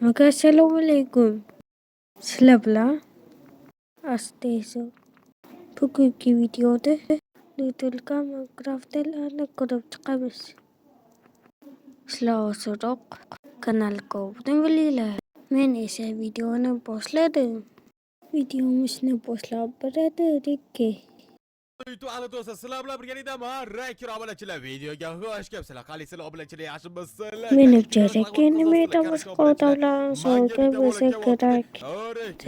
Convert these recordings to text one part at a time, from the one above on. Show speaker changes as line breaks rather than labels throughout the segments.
Maka assalomualaikum. Sizlar bilan Asteza. Bugungi videoda yutilgan Minecraft'larni ko'rib chiqamiz. Sizlar ozroq kanalga obuna bo'linglar. Men esa videoni boshladim. Videomizni boshlab berdik.
Ahli do'stlar, sizlar bilan birgalikda men Raker obunachilar videoga xush kelibsizlar. Qalisizlar obunachilar, yaxshimisizlar?
Menimcha Rakerni metaverse odamlarni sog'ga bo'lsa kerak.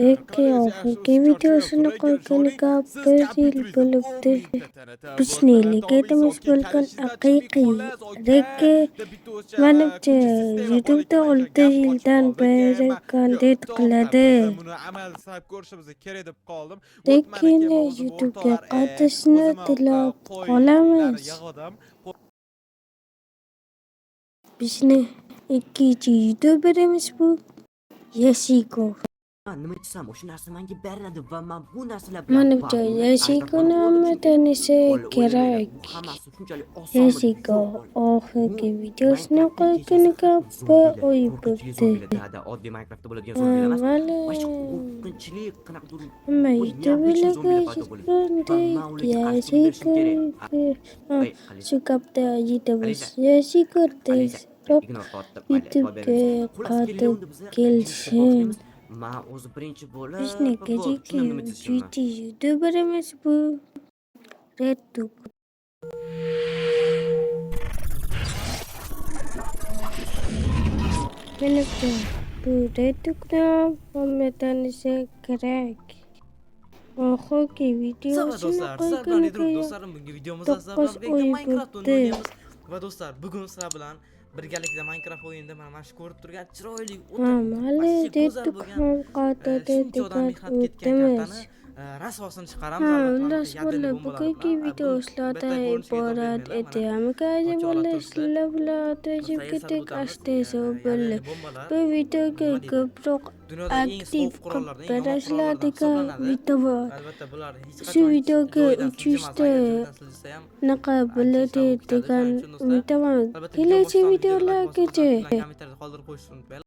Raker oxirgi videosini qo'yganiga 1 yil bo'libdi. Bizniligimiz bo'lgan haqiqiy Raker menimcha YouTube'da 6 yildan beri kontent qiladi. Rakerni YouTube'ga qaytishini tilab qolamiz. Bizni ikkinchi YouTuberimiz bu Yashiko.
Nima desam, o'sha narsa menga beriladi va men bu narsalar bilan
Menimcha Yashikoni hamma tanisa kerak. Yashiko oxirgi videosini qo'yganiga 1 oy bo'ldi.
oddiy Minecraftda bo'ladigan zombilar emas. Boshqa qo'rqinchlik qanaqadir
Hamma YouTuberlarga Yashiko shu gapda aytamiz. Yashiko YouTube'ga qaytib kelsin.
Men o'zi birinchi bo'lib
Bizni kechiki YouTuberimiz bu RedTube. Menimcha bu RedTube'ni hamma tanisa kerak. Oxirgi videosini qo'yganiga
do'stlarim, bugungi videomizda sizlar bilan birgalikda Minecraft o'ynaymiz. Va do'stlar, bugun sizlar bilan birgalikda Minecraft o'yinida mana shu ko'rib turgan chiroyli rasvosini chiqaramiz.
Undan sonra bugungi videolarda iborat edi. Hammaga bo'lishlar bilan tejib ketdik Asteza bo'ldi. Bu videoga ko'proq aktiv berishlardigan video bor. Shu videoga 300 ta naqa bo'ladi degan umiddaman. Kelasi videolargacha